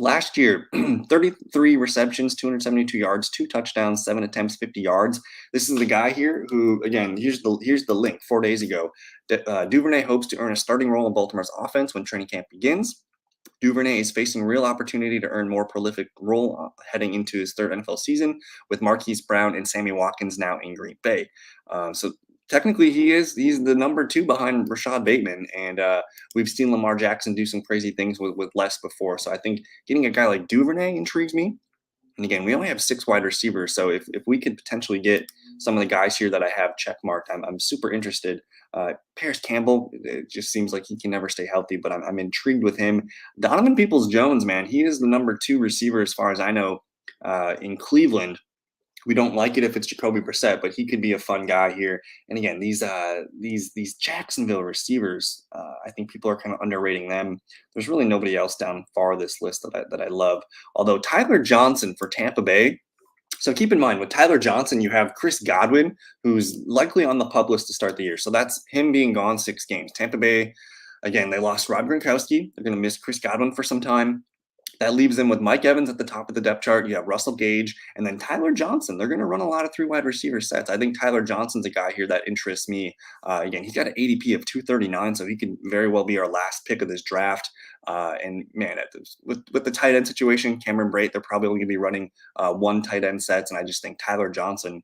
Last year, 33 receptions, 272 yards, 2 touchdowns, 7 attempts, 50 yards. This is the guy here who, again, here's the link 4 days ago. Duvernay hopes to earn a starting role in Baltimore's offense when training camp begins. Duvernay is facing real opportunity to earn more prolific role heading into his 3rd NFL season with Marquise Brown and Sammy Watkins now in Green Bay. So technically he's the number 2 behind Rashad Bateman, and we've seen Lamar Jackson do some crazy things with less before. So I think getting a guy like Duvernay intrigues me. And again, we only have 6 wide receivers, so if we could potentially get some of the guys here that I have check marked, I'm super interested. Paris Campbell, it just seems like he can never stay healthy, but I'm intrigued with him. Donovan Peoples-Jones, man, he is the number 2 receiver as far as I know in Cleveland. We don't like it if it's Jacoby Brissett, but he could be a fun guy here. And again, these Jacksonville receivers, I think people are kind of underrating them. There's really nobody else down far this list that I love. Although Tyler Johnson for Tampa Bay. So keep in mind with Tyler Johnson, you have Chris Godwin, who's likely on the PUP list to start the year. So that's him being gone 6 games. Tampa Bay, again, they lost Rob Gronkowski. They're going to miss Chris Godwin for some time. That leaves them with Mike Evans at the top of the depth chart. You have Russell Gage and then Tyler Johnson. They're going to run a lot of 3 wide receiver sets. I think Tyler Johnson's a guy here that interests me. Again, he's got an ADP of 239, so he could very well be our last pick of this draft. And man, with the tight end situation, Cameron Brate, they're probably going to be running 1 tight end sets. And I just think Tyler Johnson,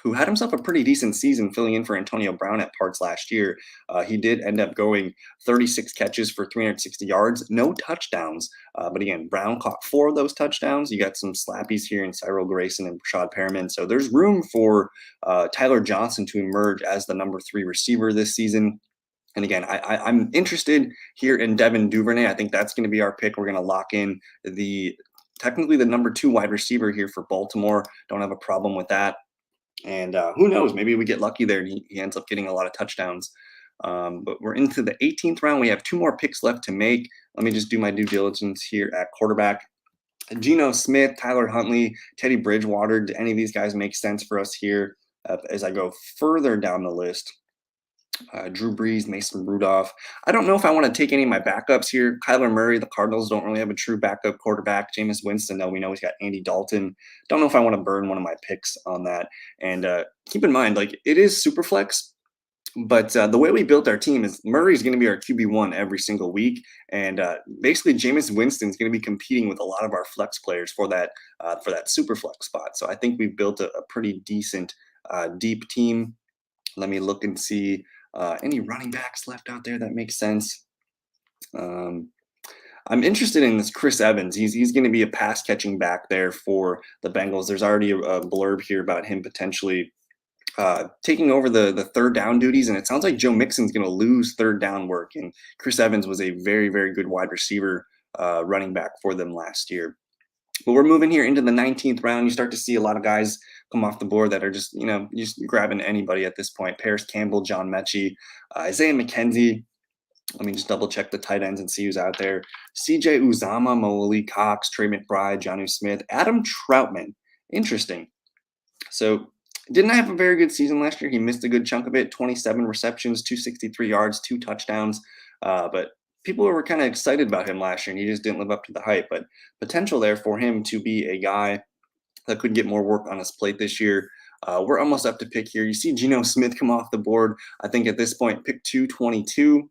who had himself a pretty decent season filling in for Antonio Brown at parts last year. He did end up going 36 catches for 360 yards, no touchdowns. But again, Brown caught 4 of those touchdowns. You got some slappies here in Cyril Grayson and Rashad Perriman. So there's room for Tyler Johnson to emerge as the number 3 receiver this season. And again, I'm interested here in Devin Duvernay. I think that's going to be our pick. We're going to lock in technically the number 2 wide receiver here for Baltimore. Don't have a problem with that. And who knows, maybe we get lucky there and he ends up getting a lot of touchdowns. But we're into the 18th round. We have 2 more picks left to make. Let me just do my due diligence here at quarterback. Geno Smith, Tyler Huntley, Teddy Bridgewater. Do any of these guys make sense for us here as I go further down the list? Drew Brees, Mason Rudolph. I don't know if I want to take any of my backups here. Kyler Murray, the Cardinals don't really have a true backup quarterback. Jameis Winston, though, we know he's got Andy Dalton. Don't know if I want to burn one of my picks on that. And keep in mind, like, it is Superflex, but the way we built our team is Murray's going to be our QB1 every single week. And basically, Jameis Winston's going to be competing with a lot of our flex players for that Superflex spot. So I think we've built a pretty decent, deep team. Let me look and see any running backs left out there that makes sense. I'm interested in this Chris Evans. He's going to be a pass catching back there for the Bengals. There's already a blurb here about him potentially taking over the third down duties, and it sounds like Joe Mixon's going to lose third down work. And Chris Evans was a very, very good wide receiver running back for them last year. But we're moving here into the 19th round. You start to see a lot of guys come off the board that are just grabbing anybody at this point. Paris Campbell, John Mechie, Isaiah McKenzie. Let me just double check the tight ends and see who's out there. CJ Uzama, Malik Cox, Trey McBride, Jonnu Smith, Adam Troutman. Interesting. So didn't have a very good season last year. He missed a good chunk of it. 27 receptions, 263 yards, 2 touchdowns. But people were kind of excited about him last year, and he just didn't live up to the hype. But potential there for him to be a guy that could get more work on his plate this year. We're almost up to pick here. You see Geno Smith come off the board. I think at this point, pick 222.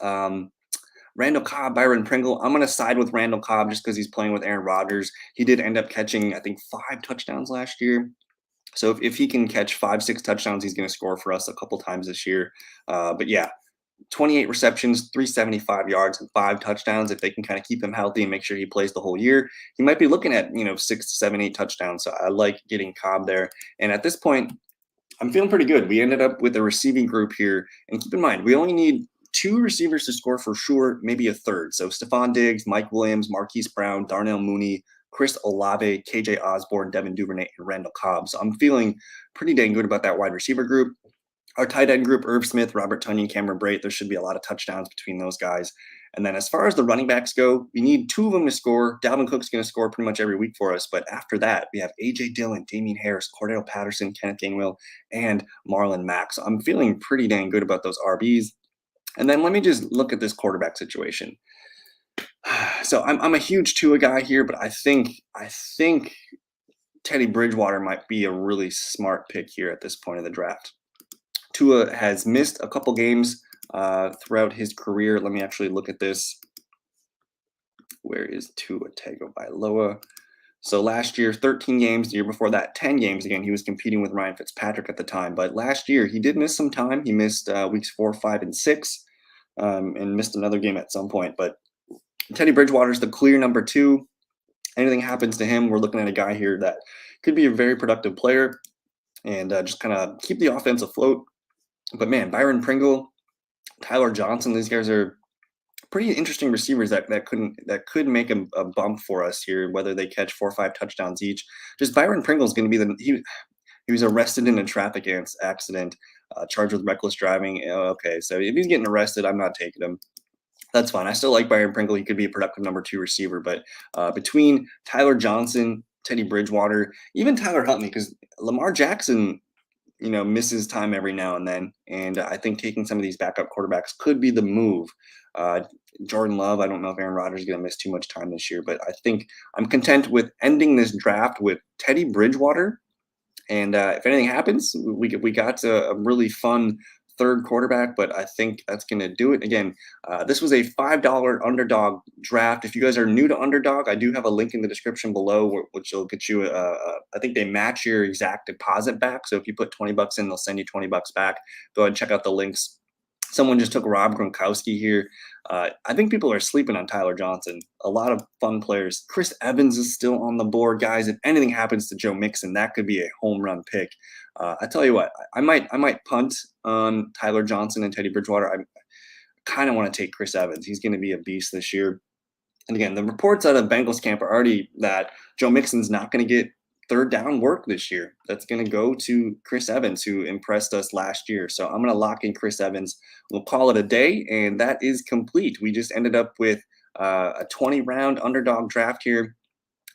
Randall Cobb, Byron Pringle. I'm going to side with Randall Cobb just because he's playing with Aaron Rodgers. He did end up catching, I think, 5 touchdowns last year. So if he can catch 5, 6 touchdowns, he's going to score for us a couple times this year. But yeah, 28 receptions, 375 yards, and 5 touchdowns. If they can kind of keep him healthy and make sure he plays the whole year, he might be looking at 6 to 7, 8 touchdowns. So I like getting Cobb there. And at this point, I'm feeling pretty good. We ended up with a receiving group here. And keep in mind, we only need 2 receivers to score for sure, maybe a third. So Stephon Diggs, Mike Williams, Marquise Brown, Darnell Mooney, Chris Olave, KJ Osborne, Devin Duvernay, and Randall Cobb. So I'm feeling pretty dang good about that wide receiver group. Our tight end group, Irv Smith, Robert Tonyan, Cameron Brate, there should be a lot of touchdowns between those guys. And then as far as the running backs go, we need 2 of them to score. Dalvin Cook's going to score pretty much every week for us. But after that, we have A.J. Dillon, Damian Harris, Cordero Patterson, Kenneth Gainwell, and Marlon Mack. So I'm feeling pretty dang good about those RBs. And then let me just look at this quarterback situation. So I'm a huge Tua guy here, but I think Teddy Bridgewater might be a really smart pick here at this point of the draft. Tua has missed a couple games throughout his career. Let me actually look at this. Where is Tua Tagovailoa? So last year, 13 games. The year before that, 10 games. Again, he was competing with Ryan Fitzpatrick at the time. But last year, he did miss some time. He missed weeks 4, 5, and 6, and missed another game at some point. But Teddy Bridgewater's the clear number 2. Anything happens to him, we're looking at a guy here that could be a very productive player and just kind of keep the offense afloat. But man, Byron Pringle, Tyler Johnson, these guys are pretty interesting receivers that could make a bump for us here, whether they catch 4 or 5 touchdowns each. Just Byron Pringle is going to be he was arrested in a traffic accident, charged with reckless driving. Okay, so if he's getting arrested, I'm not taking him. That's fine. I still like Byron Pringle. He could be a productive number 2 receiver, but between Tyler Johnson, Teddy Bridgewater, even Tyler Huntley, because Lamar Jackson, misses time every now and then, and I think taking some of these backup quarterbacks could be the move. Jordan Love, I don't know if Aaron Rodgers is going to miss too much time this year, but I think I'm content with ending this draft with Teddy Bridgewater. And if anything happens, we got a really fun third quarterback, but I think that's going to do it. Again, this was a $5 Underdog draft. If you guys are new to Underdog, I do have a link in the description below, which will get you, I think they match your exact deposit back. So if you put $20 in, they'll send you $20 back. Go ahead and check out the links. Someone just took Rob Gronkowski here. I think people are sleeping on Tyler Johnson. A lot of fun players. Chris Evans is still on the board, guys. If anything happens to Joe Mixon, that could be a home run pick. I tell you what, I might punt on Tyler Johnson and Teddy Bridgewater. I kind of want to take Chris Evans. He's going to be a beast this year. And again, the reports out of Bengals camp are already that Joe Mixon's not going to get third down work this year. That's going to go to Chris Evans, who impressed us last year. So I'm going to lock in Chris Evans. We'll call it a day, and that is complete. We just ended up with a 20-round Underdog draft here.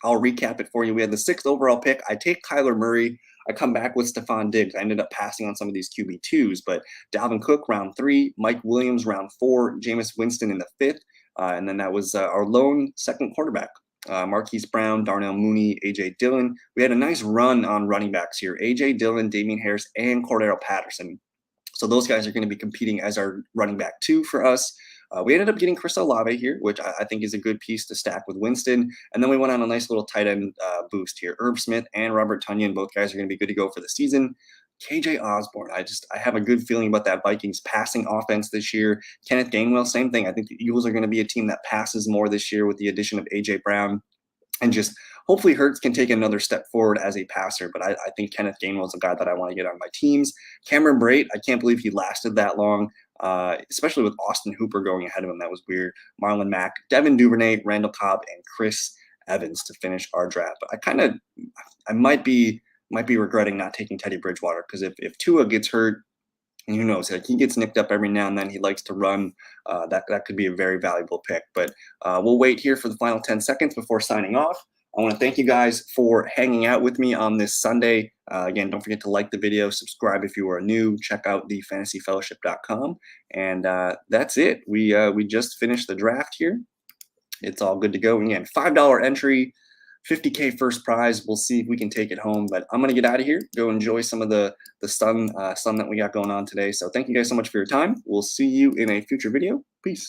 I'll recap it for you. We had the 6th overall pick. I take Kyler Murray. I come back with Stephon Diggs. I ended up passing on some of these QB2s, but Dalvin Cook, round 3, Mike Williams, round 4, Jameis Winston in the 5th, and then that was our lone second quarterback. Marquise Brown, Darnell Mooney, A.J. Dillon. We had a nice run on running backs here. A.J. Dillon, Damian Harris, and Cordero Patterson. So those guys are going to be competing as our running back 2 for us. We ended up getting Chris Olave here, which I think is a good piece to stack with Winston. And then we went on a nice little tight end boost here. Irv Smith and Robert Tonyan, both guys are going to be good to go for the season. KJ Osborne, I have a good feeling about that Vikings passing offense this year. Kenneth Gainwell, same thing. I think the Eagles are going to be a team that passes more this year with the addition of A.J. Brown. And just hopefully Hurts can take another step forward as a passer. But I think Kenneth Gainwell is a guy that I want to get on my teams. Cameron Brate, I can't believe he lasted that long, especially with Austin Hooper going ahead of him. That was weird. Marlon Mack, Devin Duvernay, Randall Cobb, and Chris Evans to finish our draft. But I might be regretting not taking Teddy Bridgewater, because if Tua gets hurt, and who knows, like he gets nicked up every now and then, he likes to run, that could be a very valuable pick. But we'll wait here for the final 10 seconds before signing off. I want to thank you guys for hanging out with me on this Sunday. Again, don't forget to like the video, subscribe if you are new, check out theFantasyFellowship.com, and that's it. We just finished the draft here. It's all good to go. And again, $5 entry, $50K first prize. We'll see if we can take it home, but I'm going to get out of here, go enjoy some of the sun that we got going on today. So thank you guys so much for your time. We'll see you in a future video. Peace.